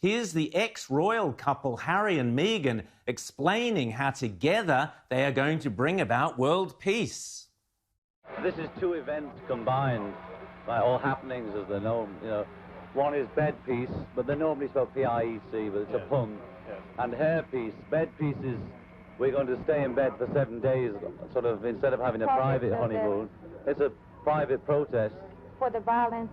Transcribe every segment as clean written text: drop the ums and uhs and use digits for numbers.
Here's the ex-royal couple, Harry and Meghan, explaining how together they are going to bring about world peace. This is two events combined by all happenings as they're known. You know, one is bed peace, but they're normally spelled P-I-E-C, but it's a pun. Yes. And hair peace. Bed peace is we're going to stay in bed for 7 days, sort of, instead of having a private honeymoon. It's a private protest. For the violence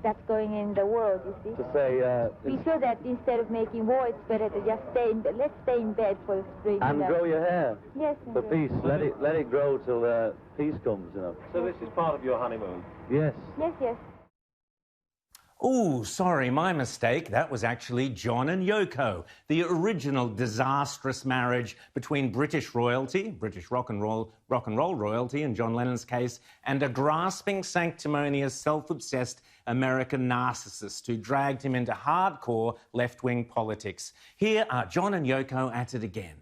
that's going in the world, you see. To say... we feel that instead of making war, it's better to just stay in bed. Let's stay in bed for the spring. And grow your hair. Yes. For peace. Let it grow till peace comes, you know. So this is part of your honeymoon? Yes. Yes, yes. Oh, sorry, my mistake. That was actually John and Yoko, the original disastrous marriage between British royalty, British rock and roll royalty in John Lennon's case, and a grasping, sanctimonious, self-obsessed American narcissist who dragged him into hardcore left-wing politics. Here are John and Yoko at it again.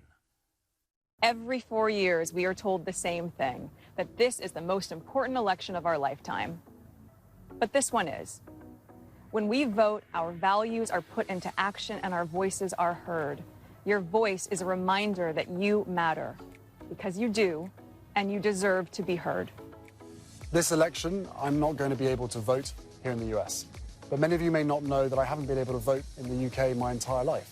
Every 4 years, we are told the same thing, that this is the most important election of our lifetime. But this one is. When we vote, our values are put into action and our voices are heard. Your voice is a reminder that you matter, because you do, and you deserve to be heard. This election, I'm not going to be able to vote here in the US. But many of you may not know that I haven't been able to vote in the UK my entire life.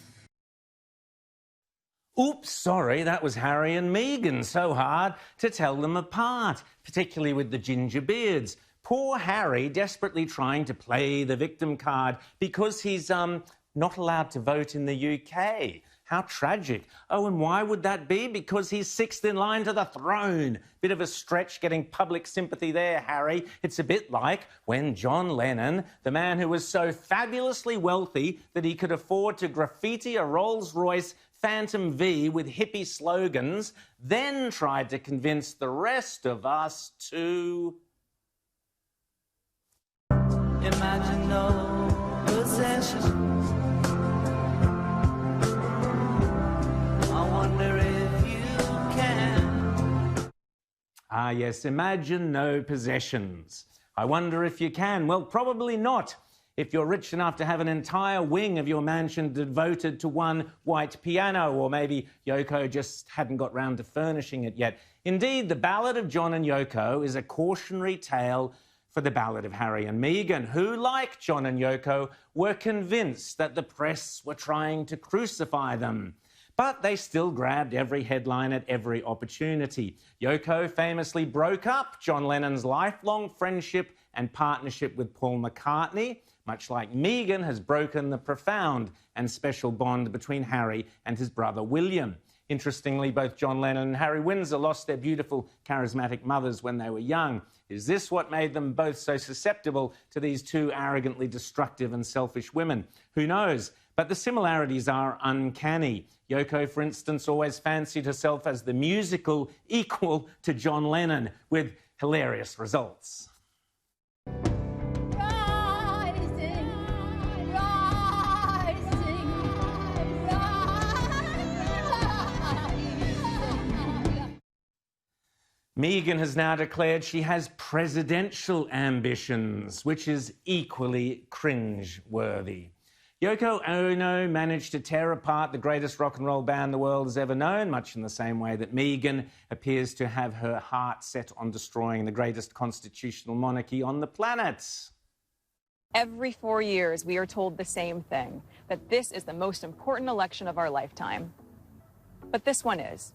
Oops, sorry, that was Harry and Meghan. So hard to tell them apart, particularly with the ginger beards. Poor Harry desperately trying to play the victim card because he's not allowed to vote in the UK. How tragic. Oh, and why would that be? Because he's sixth in line to the throne. Bit of a stretch getting public sympathy there, Harry. It's a bit like when John Lennon, the man who was so fabulously wealthy that he could afford to graffiti a Rolls-Royce Phantom V with hippie slogans, then tried to convince the rest of us to... Imagine no possessions. I wonder if you can. Ah, yes, imagine no possessions. I wonder if you can. Well, probably not. If you're rich enough to have an entire wing of your mansion devoted to one white piano, or maybe Yoko just hadn't got round to furnishing it yet. Indeed, the Ballad of John and Yoko is a cautionary tale for the Ballad of Harry and Meghan, who, like John and Yoko, were convinced that the press were trying to crucify them. But they still grabbed every headline at every opportunity. Yoko famously broke up John Lennon's lifelong friendship and partnership with Paul McCartney, much like Meghan has broken the profound and special bond between Harry and his brother William. Interestingly, both John Lennon and Harry Windsor lost their beautiful, charismatic mothers when they were young. Is this what made them both so susceptible to these two arrogantly destructive and selfish women? Who knows? But the similarities are uncanny. Yoko, for instance, always fancied herself as the musical equal to John Lennon, with hilarious results. Meghan has now declared she has presidential ambitions, which is equally cringe-worthy. Yoko Ono managed to tear apart the greatest rock and roll band the world has ever known, much in the same way that Meghan appears to have her heart set on destroying the greatest constitutional monarchy on the planet. Every 4 years, we are told the same thing, that this is the most important election of our lifetime. But this one is.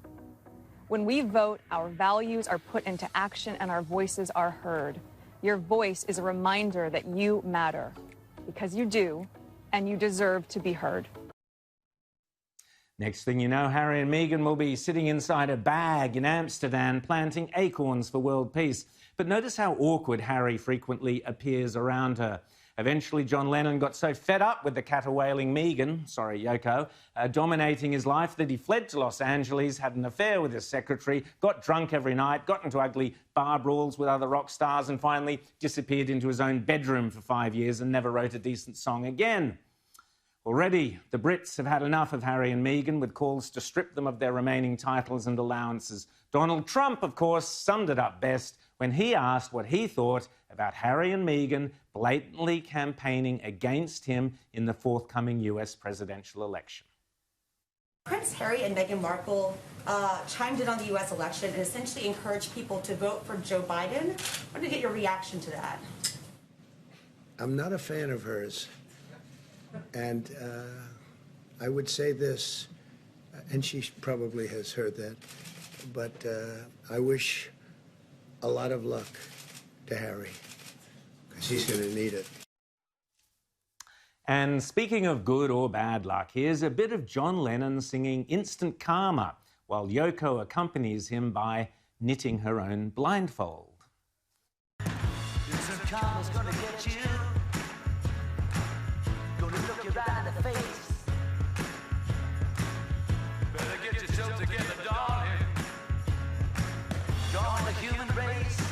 When we vote, our values are put into action and our voices are heard. Your voice is a reminder that you matter, because you do, and you deserve to be heard. Next thing you know, Harry and Meghan will be sitting inside a bag in Amsterdam planting acorns for world peace. But notice how awkward Harry frequently appears around her. Eventually, John Lennon got so fed up with the caterwailing Meghan, sorry, Yoko, dominating his life that he fled to Los Angeles, had an affair with his secretary, got drunk every night, got into ugly bar brawls with other rock stars, and finally disappeared into his own bedroom for 5 years and never wrote a decent song again. Already, the Brits have had enough of Harry and Meghan, with calls to strip them of their remaining titles and allowances. Donald Trump, of course, summed it up best when he asked what he thought about Harry and Meghan blatantly campaigning against him in the forthcoming US presidential election. Prince Harry and Meghan Markle chimed in on the U.S. election and essentially encouraged people to vote for Joe Biden. I want to get your reaction to that. I'm not a fan of hers. And I would say this, and she probably has heard that, but I wish a lot of luck to Harry, because he's going to need it. And speaking of good or bad luck, here's a bit of John Lennon singing Instant Karma, while Yoko accompanies him by knitting her own blindfold. Instant karma's gonna get you. Gonna look you right in the face. Better get yourself together, darling. Join the human race.